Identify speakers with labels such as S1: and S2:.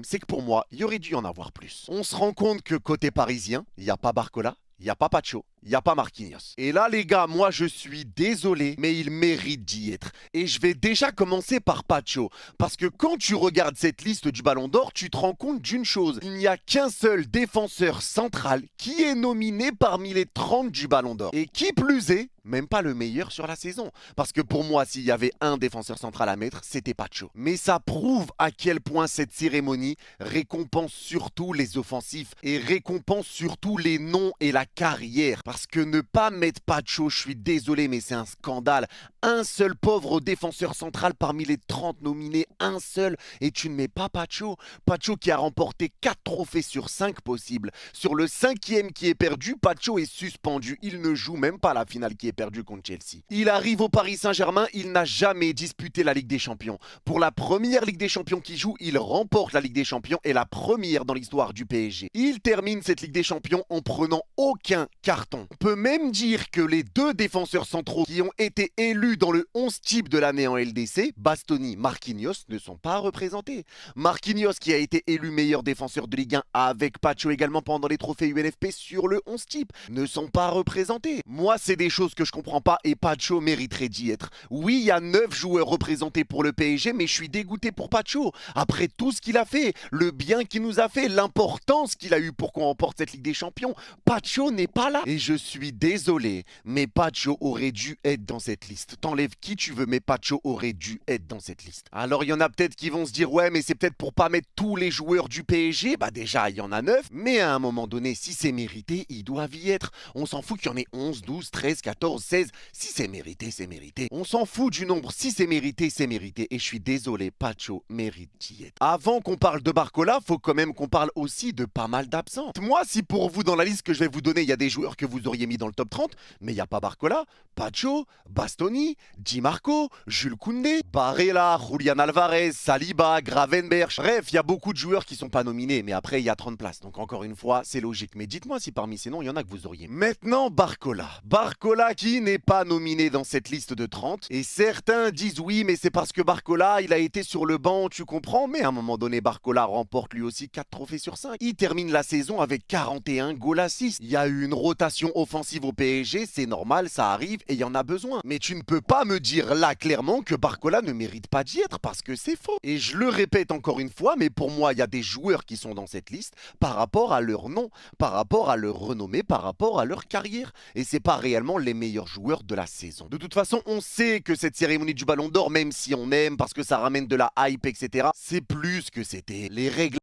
S1: C'est que pour moi, il y aurait dû y en avoir plus. On se rend compte que côté parisien, il n'y a pas Barcola, il n'y a pas Pacho, il n'y a pas Marquinhos. Et là, les gars, moi, je suis désolé, mais il mérite d'y être. Et je vais déjà commencer par Pacho. Parce que quand tu regardes cette liste du Ballon d'Or, tu te rends compte d'une chose. Il n'y a qu'un seul défenseur central qui est nominé parmi les 30 du Ballon d'Or. Et qui plus est, même pas le meilleur sur la saison. Parce que pour moi, s'il y avait un défenseur central à mettre, c'était Pacho. Mais ça prouve à quel point cette cérémonie récompense surtout les offensifs et récompense surtout les noms et la carrière. Parce que ne pas mettre Pacho, je suis désolé, mais c'est un scandale. Un seul pauvre défenseur central parmi les 30 nominés, un seul, et tu ne mets pas Pacho. Pacho qui a remporté 4 trophées sur 5 possibles. Sur le 5e qui est perdu, Pacho est suspendu. Il ne joue même pas la finale qui est perdue contre Chelsea. Il arrive au Paris Saint-Germain, il n'a jamais disputé la Ligue des Champions. Pour la première Ligue des Champions qu'il joue, il remporte la Ligue des Champions et la première dans l'histoire du PSG. Il termine cette Ligue des Champions en prenant aucun carton. On peut même dire que les deux défenseurs centraux qui ont été élus dans le 11 type de l'année en LDC, Bastoni, Marquinhos, ne sont pas représentés. Marquinhos qui a été élu meilleur défenseur de Ligue 1 avec Pacho également pendant les trophées UNFP sur le 11 type, ne sont pas représentés. Moi, c'est des choses que je comprends pas et Pacho mériterait d'y être. Oui, il y a 9 joueurs représentés pour le PSG, mais je suis dégoûté pour Pacho. Après tout ce qu'il a fait, le bien qu'il nous a fait, l'importance qu'il a eu pour qu'on remporte cette Ligue des Champions, Pacho n'est pas là. Et je suis désolé, mais Pacho aurait dû être dans cette liste. T'enlèves qui tu veux, mais Pacho aurait dû être dans cette liste. Alors il y en a peut-être qui vont se dire ouais, mais c'est peut-être pour pas mettre tous les joueurs du PSG. Bah déjà, il y en a 9, mais à un moment donné, si c'est mérité, ils doivent y être. On s'en fout qu'il y en ait 11, 12, 13, 14, 16. Si c'est mérité, c'est mérité. On s'en fout du nombre. Si c'est mérité, c'est mérité. Et je suis désolé, Pacho mérite d'y être. Avant qu'on parle de Barcola, faut quand même qu'on parle aussi de pas mal d'absents. Moi, si pour vous, dans la liste que je vais vous donner, il y a des joueurs que vous auriez mis dans le top 30, mais il n'y a pas Barcola, Pacho, Bastoni, Di Marco, Jules Koundé, Barella, Julian Alvarez, Saliba, Gravenberch. Bref, il y a beaucoup de joueurs qui sont pas nominés, mais après, il y a 30 places. Donc encore une fois, c'est logique. Mais dites-moi si parmi ces noms, il y en a que vous auriez. Maintenant, Barcola. Barcola qui n'est pas nominé dans cette liste de 30. Et certains disent oui, mais c'est parce que Barcola, il a été sur le banc, tu comprends. Mais à un moment donné, Barcola remporte lui aussi 4 trophées sur 5. Il termine la saison avec 41 goals assists. Il y a eu une rotation offensive au PSG, c'est normal, ça arrive et il y en a besoin. Mais tu ne peux pas me dire là clairement que Barcola ne mérite pas d'y être parce que c'est faux. Et je le répète encore une fois, mais pour moi, il y a des joueurs qui sont dans cette liste par rapport à leur nom, par rapport à leur renommée, par rapport à leur carrière. Et c'est pas réellement les meilleurs joueurs de la saison. De toute façon, on sait que cette cérémonie du Ballon d'Or, même si on aime parce que ça ramène de la hype, etc., c'est plus que c'était. Les règles